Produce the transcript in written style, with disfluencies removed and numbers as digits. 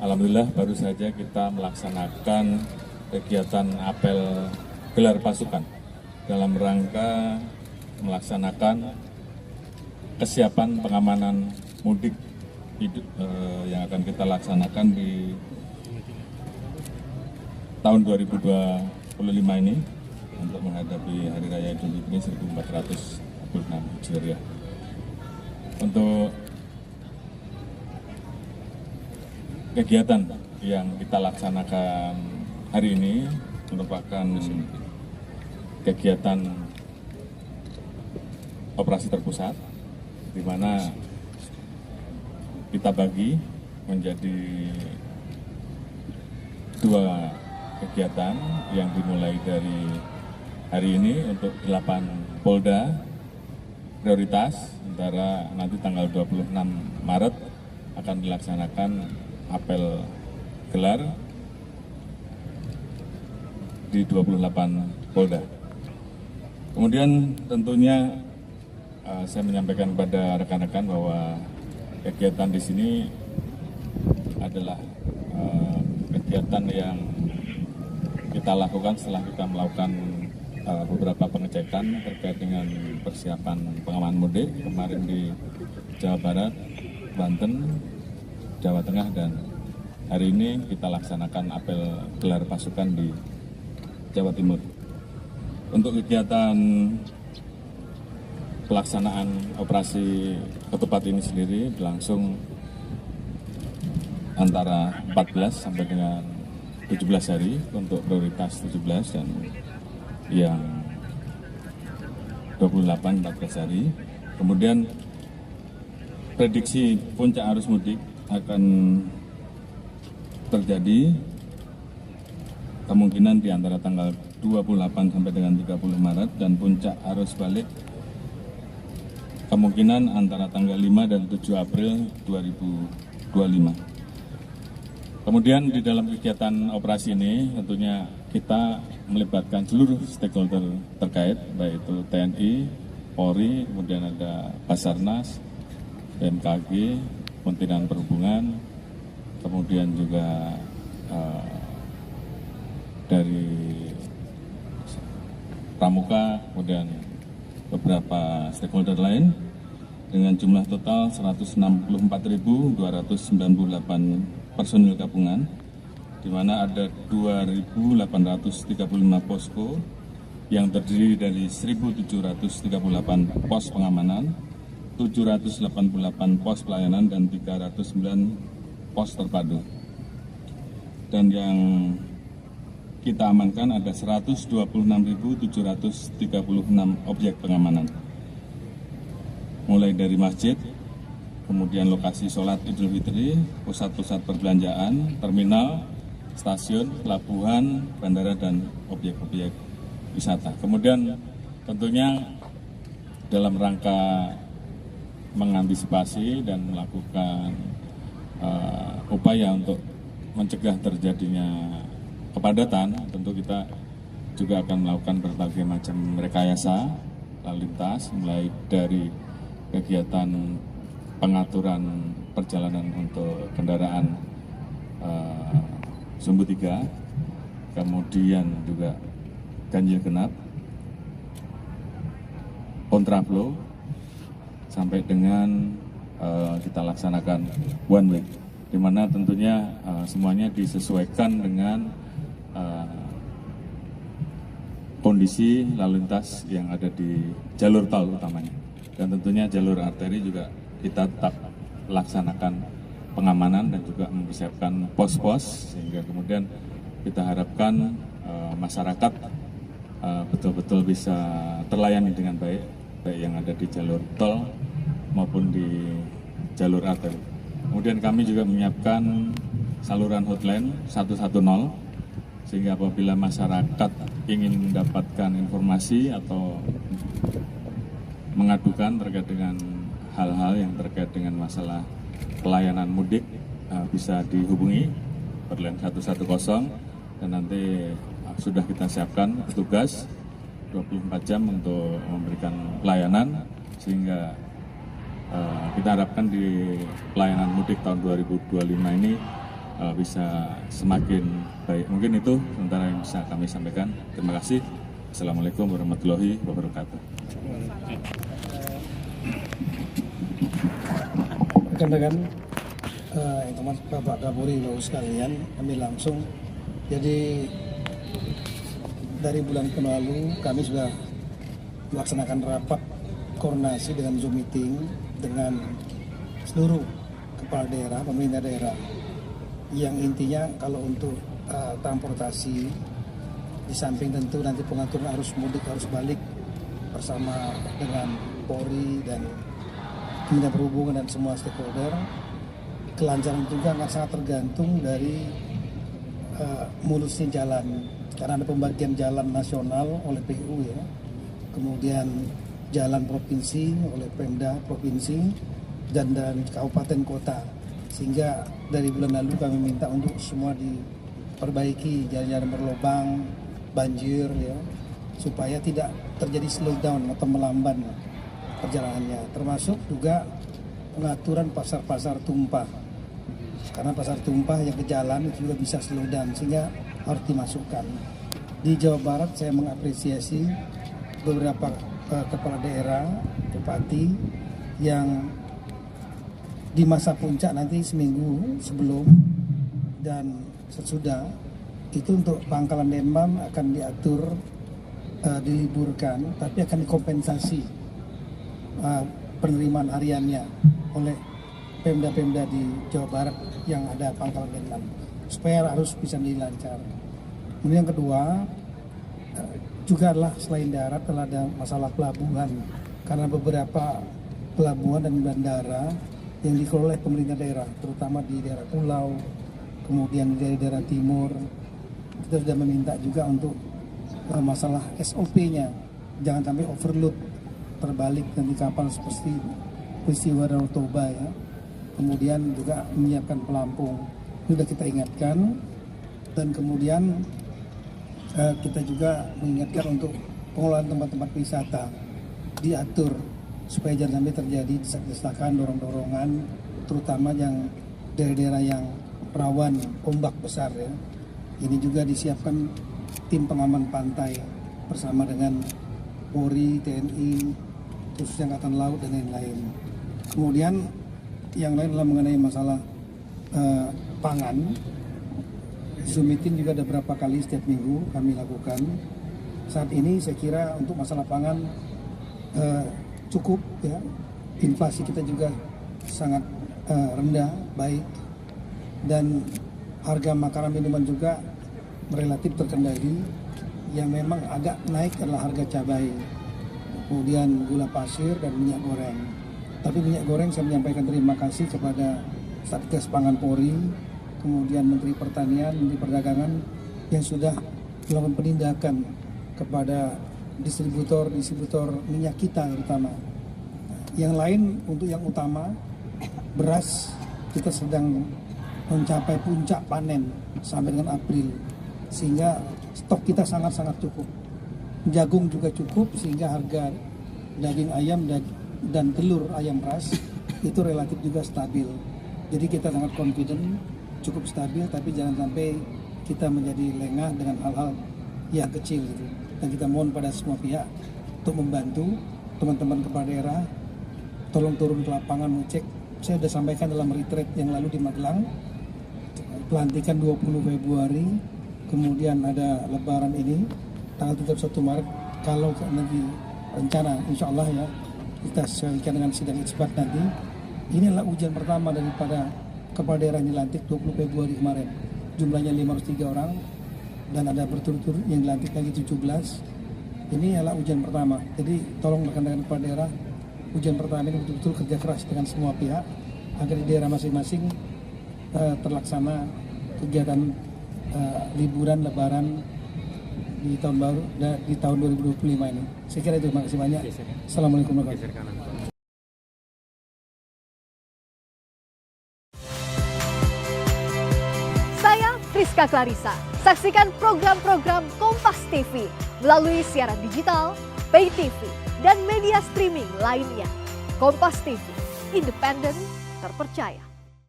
Alhamdulillah baru saja kita melaksanakan kegiatan apel gelar pasukan dalam rangka melaksanakan kesiapan pengamanan mudik yang akan kita laksanakan di tahun 2025 ini untuk menghadapi Hari Raya Idul Fitri 1446 Hijriah. Untuk kegiatan yang kita laksanakan hari ini merupakan kegiatan operasi terpusat, di mana kita bagi menjadi dua kegiatan yang dimulai dari hari ini untuk 8 Polda prioritas, sementara nanti tanggal 26 Maret akan dilaksanakan apel gelar di 28 Polda. Kemudian tentunya saya menyampaikan kepada rekan-rekan bahwa kegiatan di sini adalah kegiatan yang kita lakukan setelah kita melakukan beberapa pengecekan terkait dengan persiapan pengamanan mudik kemarin di Jawa Barat, Banten, Jawa Tengah, dan hari ini kita laksanakan apel gelar pasukan di Jawa Timur. Untuk kegiatan pelaksanaan operasi ketupat ini sendiri berlangsung antara 14 sampai dengan 17 hari untuk prioritas 17 dan yang 28 14 hari. Kemudian prediksi puncak arus mudik akan terjadi kemungkinan di antara tanggal 28 sampai dengan 30 Maret dan puncak arus balik kemungkinan antara tanggal 5 dan 7 April 2025. Kemudian di dalam kegiatan operasi ini tentunya kita melibatkan seluruh stakeholder terkait, baik itu TNI, Polri, kemudian ada Basarnas, BMKG, Kementerian Perhubungan, kemudian juga dari Pramuka, kemudian beberapa stakeholder lain dengan jumlah total 164.298 personil gabungan, di mana ada 2.835 posko yang terdiri dari 1.738 pos pengamanan, 788 pos pelayanan, dan 309 pos terpadu. Dan yang kita amankan ada 126.736 objek pengamanan. Mulai dari masjid, kemudian lokasi sholat Idul Fitri, pusat-pusat perbelanjaan, terminal, stasiun, pelabuhan, bandara, dan objek-objek wisata. Kemudian tentunya dalam rangka mengantisipasi dan melakukan upaya untuk mencegah terjadinya kepadatan, tentu kita juga akan melakukan berbagai macam rekayasa lalu lintas, mulai dari kegiatan pengaturan perjalanan untuk kendaraan sumbu 3, kemudian juga ganjil genap, kontraflow, sampai dengan kita laksanakan one way, di mana tentunya semuanya disesuaikan dengan kondisi lalu lintas yang ada di jalur tol utamanya, dan tentunya jalur arteri juga kita tetap laksanakan pengamanan dan juga mempersiapkan pos-pos, sehingga kemudian kita harapkan masyarakat betul-betul bisa terlayani dengan baik, baik yang ada di jalur tol maupun di jalur arteri. Kemudian kami juga menyiapkan saluran hotline 110, sehingga apabila masyarakat ingin mendapatkan informasi atau mengadukan terkait dengan hal-hal yang terkait dengan masalah pelayanan mudik, bisa dihubungi hotline 110, dan nanti sudah kita siapkan petugas 24 jam untuk memberikan pelayanan, sehingga kita harapkan di pelayanan mudik tahun 2025 ini bisa semakin baik. Mungkin itu sementara yang bisa kami sampaikan. Terima kasih. Assalamualaikum warahmatullahi wabarakatuh. Rekan-rekan, teman Bapak Kapolri, Bapak sekalian, kami langsung. Jadi dari bulan lalu kami sudah melaksanakan rapat koordinasi dengan Zoom meeting dengan seluruh kepala daerah, pemerintah daerah. Yang intinya kalau untuk transportasi, di samping tentu nanti pengaturan arus mudik, arus balik bersama dengan Polri dan Kementerian Perhubungan dan semua stakeholder, kelancaran juga akan sangat tergantung dari mulusnya jalan, karena ada pembagian jalan nasional oleh PU ya, kemudian jalan provinsi oleh Pemda provinsi dan kabupaten kota, sehingga dari bulan lalu kami minta untuk semua diperbaiki jalan-jalan berlubang, banjir ya, supaya tidak terjadi slowdown atau melamban perjalanannya, termasuk juga pengaturan pasar-pasar tumpah, karena pasar tumpah yang ke jalan itu juga bisa slowdown sehingga harus dimasukkan. Di Jawa Barat saya mengapresiasi beberapa kepala daerah, bupati yang di masa puncak nanti seminggu sebelum dan sesudah itu untuk Pangkalan Demam akan diatur diliburkan, tapi akan dikompensasi penerimaan hariannya oleh Pemda-Pemda di Jawa Barat yang ada Pangkalan Demam supaya harus bisa dilancar. Kemudian yang kedua juga adalah selain darat telah ada masalah pelabuhan, karena beberapa pelabuhan dan bandara yang dikelola oleh pemerintah daerah, terutama di daerah pulau, kemudian di daerah timur, kita sudah meminta juga untuk masalah SOP-nya, jangan sampai overload, terbalik nanti kapal seperti peristiwa Danau Toba ya. Kemudian juga menyiapkan pelampung, ini sudah kita ingatkan, dan kemudian kita juga mengingatkan untuk pengelolaan tempat-tempat wisata diatur supaya jangan sampai terjadi desak-desakan, dorong-dorongan, terutama yang daerah-daerah yang rawan ombak besar ya. Ini juga disiapkan tim pengaman pantai bersama dengan Polri, TNI, khususnya Angkatan Laut dan lain-lain. Kemudian yang lain adalah mengenai masalah pangan. Zoom meeting juga ada berapa kali setiap minggu kami lakukan. Saat ini saya kira untuk masalah pangan cukup ya, inflasi kita juga sangat rendah, baik, dan harga makanan minuman juga relatif terkendali. Yang memang agak naik adalah harga cabai, kemudian gula pasir dan minyak goreng. Tapi minyak goreng saya menyampaikan terima kasih kepada Satgas Pangan Polri, kemudian Menteri Pertanian, Menteri Perdagangan yang sudah melakukan penindakan kepada distributor minyak kita terutama. Yang lain untuk yang utama, beras kita sedang mencapai puncak panen sampai dengan April, sehingga stok kita sangat-sangat cukup. Jagung juga cukup, sehingga harga daging ayam dan telur ayam ras itu relatif juga stabil. Jadi kita sangat confident, cukup stabil, tapi jangan sampai kita menjadi lengah dengan hal-hal yang kecil gitu. Dan kita mohon pada semua pihak untuk membantu teman-teman kepala daerah, tolong turun ke lapangan mengecek. Saya sudah sampaikan dalam retreat yang lalu di Magelang, pelantikan 20 Februari, kemudian ada Lebaran ini, tanggal 31 Maret, kalau nanti rencana insya Allah ya, kita sesuaikan dengan sidang isbat nanti. Ini adalah ujian pertama daripada kepala daerah yang dilantik 20 Februari kemarin. Jumlahnya 503 orang, dan ada berturut-turut yang dilantik lagi 17. Ini adalah ujian pertama. Jadi tolong rekan-rekan kepala daerah, ujian pertama ini betul-betul kerja keras dengan semua pihak agar di daerah masing-masing terlaksana kegiatan liburan Lebaran di tahun baru di tahun 2025 ini. Saya kira itu. Terima kasih banyak. Assalamualaikum warahmatullahi wabarakatuh. Saya Friska Clarissa. Saksikan program-program Kompas TV melalui siaran digital, pay TV, dan media streaming lainnya. Kompas TV, independen, terpercaya.